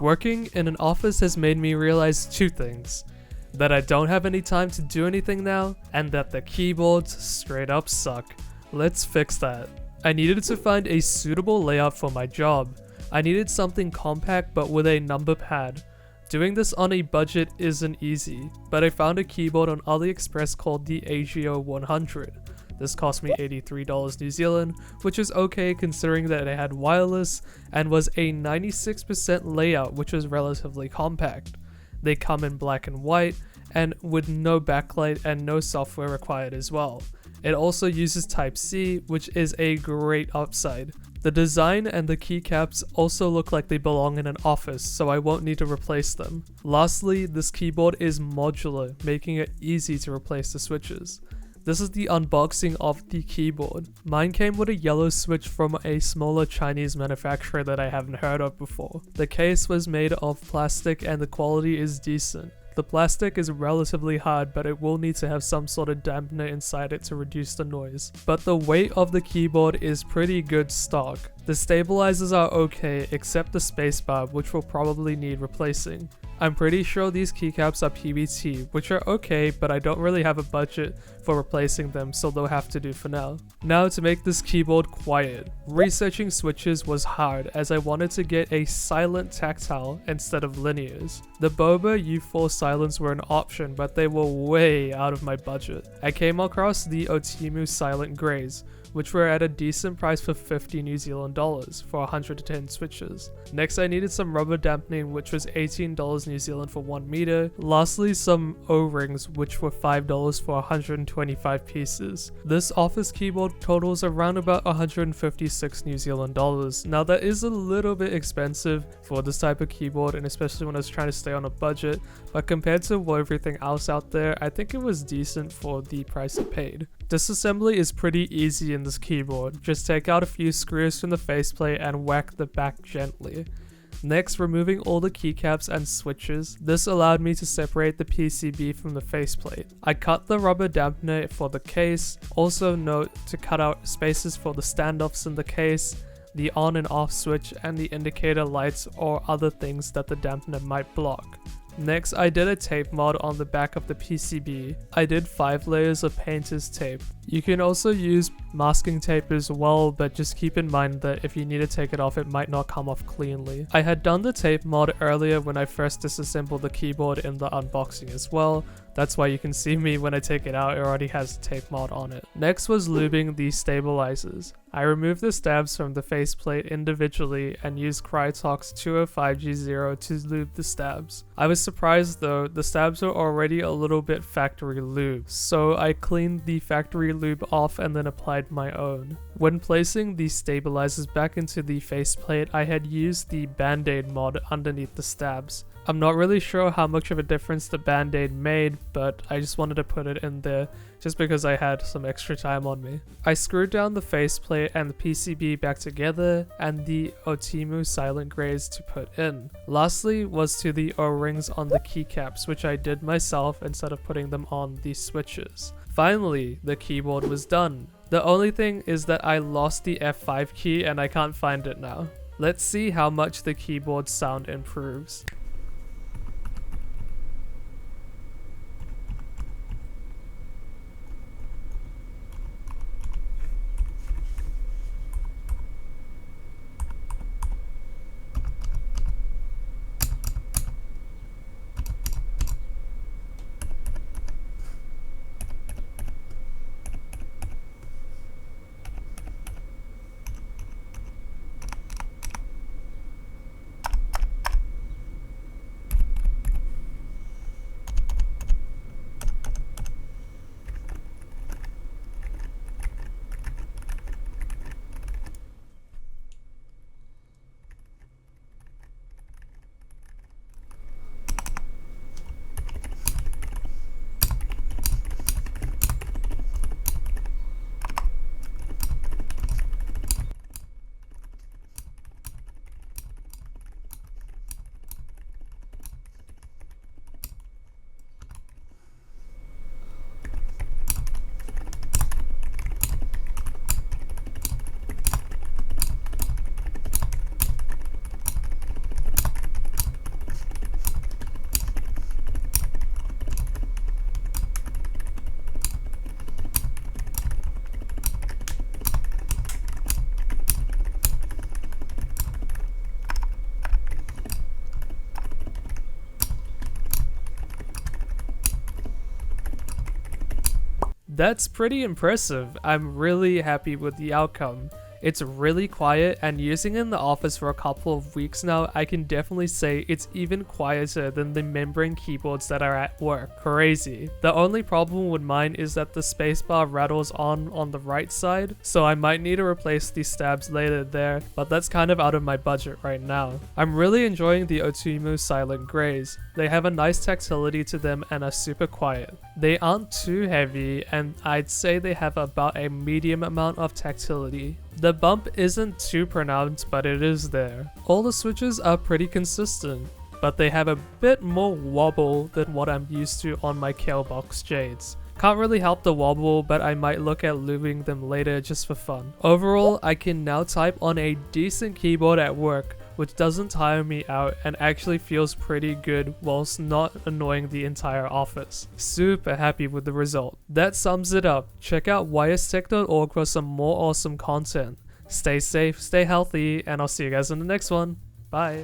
Working in an office has made me realize two things. That I don't have any time to do anything now, and that the keyboards straight up suck. Let's fix that. I needed to find a suitable layout for my job. I needed something compact but with a number pad. Doing this on a budget isn't easy, but I found a keyboard on AliExpress called the AGO 100. This cost me $83 New Zealand, which is okay considering that it had wireless and was a 96% layout, which was relatively compact. They come in black and white and with no backlight and no software required as well. It also uses Type-C, which is a great upside. The design and the keycaps also look like they belong in an office, so I won't need to replace them. Lastly, this keyboard is modular, making it easy to replace the switches. This is the unboxing of the keyboard. Mine came with a yellow switch from a smaller Chinese manufacturer that I haven't heard of before. The case was made of plastic and the quality is decent. The plastic is relatively hard, but it will need to have some sort of dampener inside it to reduce the noise. But the weight of the keyboard is pretty good stock. The stabilizers are okay, except the spacebar, which will probably need replacing. I'm pretty sure these keycaps are PBT, which are okay, but I don't really have a budget for replacing them, so they'll have to do for now. Now to make this keyboard quiet. Researching switches was hard as I wanted to get a silent tactile instead of linears. The Boba U4 silents were an option, but they were way out of my budget. I came across the Otimu silent greys, which were at a decent price for 50 New Zealand dollars for 110 switches. Next I needed some rubber dampening, which was $18 New Zealand for 1 meter. Lastly, some O-rings, which were $5 for 125 pieces. This office keyboard totals around about 156 New Zealand dollars. Now that is a little bit expensive for this type of keyboard, and especially when I was trying to stay on a budget, but compared to everything else out there, I think it was decent for the price it paid. Disassembly is pretty easy in this keyboard. Just take out a few screws from the faceplate and whack the back gently. Next, removing all the keycaps and switches. This allowed me to separate the PCB from the faceplate. I cut the rubber dampener for the case. Also note to cut out spaces for the standoffs in the case, the on and off switch, and the indicator lights or other things that the dampener might block. Next, I did a tape mod on the back of the PCB. I did 5 layers of painter's tape. You can also use masking tape as well, but just keep in mind that if you need to take it off, it might not come off cleanly. I had done the tape mod earlier when I first disassembled the keyboard in the unboxing as well. That's why you can see me when I take it out, it already has the tape mod on it. Next was lubing the stabilizers. I removed the stabs from the faceplate individually and used Crytox 205G0 to lube the stabs. I was surprised though, the stabs were already a little bit factory lubed, so I cleaned the factory lube off and then applied my own. When placing the stabilizers back into the faceplate, I had used the Band-Aid mod underneath the stabs. I'm not really sure how much of a difference the Band-Aid made, but I just wanted to put it in there just because I had some extra time on me. I screwed down the faceplate and the PCB back together and the Otimu silent greys to put in. Lastly was to the O-rings on the keycaps, which I did myself instead of putting them on the switches. Finally, the keyboard was done. The only thing is that I lost the F5 key and I can't find it now. Let's see how much the keyboard sound improves. That's pretty impressive. I'm really happy with the outcome. It's really quiet, and using it in the office for a couple of weeks now, I can definitely say it's even quieter than the membrane keyboards that are at work. Crazy. The only problem with mine is that the spacebar rattles on the right side, so I might need to replace these stabs later there, but that's kind of out of my budget right now. I'm really enjoying the Otumu Silent Greys. They have a nice tactility to them and are super quiet. They aren't too heavy, and I'd say they have about a medium amount of tactility. The bump isn't too pronounced, but it is there. All the switches are pretty consistent, but they have a bit more wobble than what I'm used to on my Kalebox Jades. Can't really help the wobble, but I might look at lubing them later just for fun. Overall, I can now type on a decent keyboard at work, which doesn't tire me out and actually feels pretty good whilst not annoying the entire office. Super happy with the result. That sums it up. Check out ystech.org for some more awesome content. Stay safe, stay healthy, and I'll see you guys in the next one. Bye.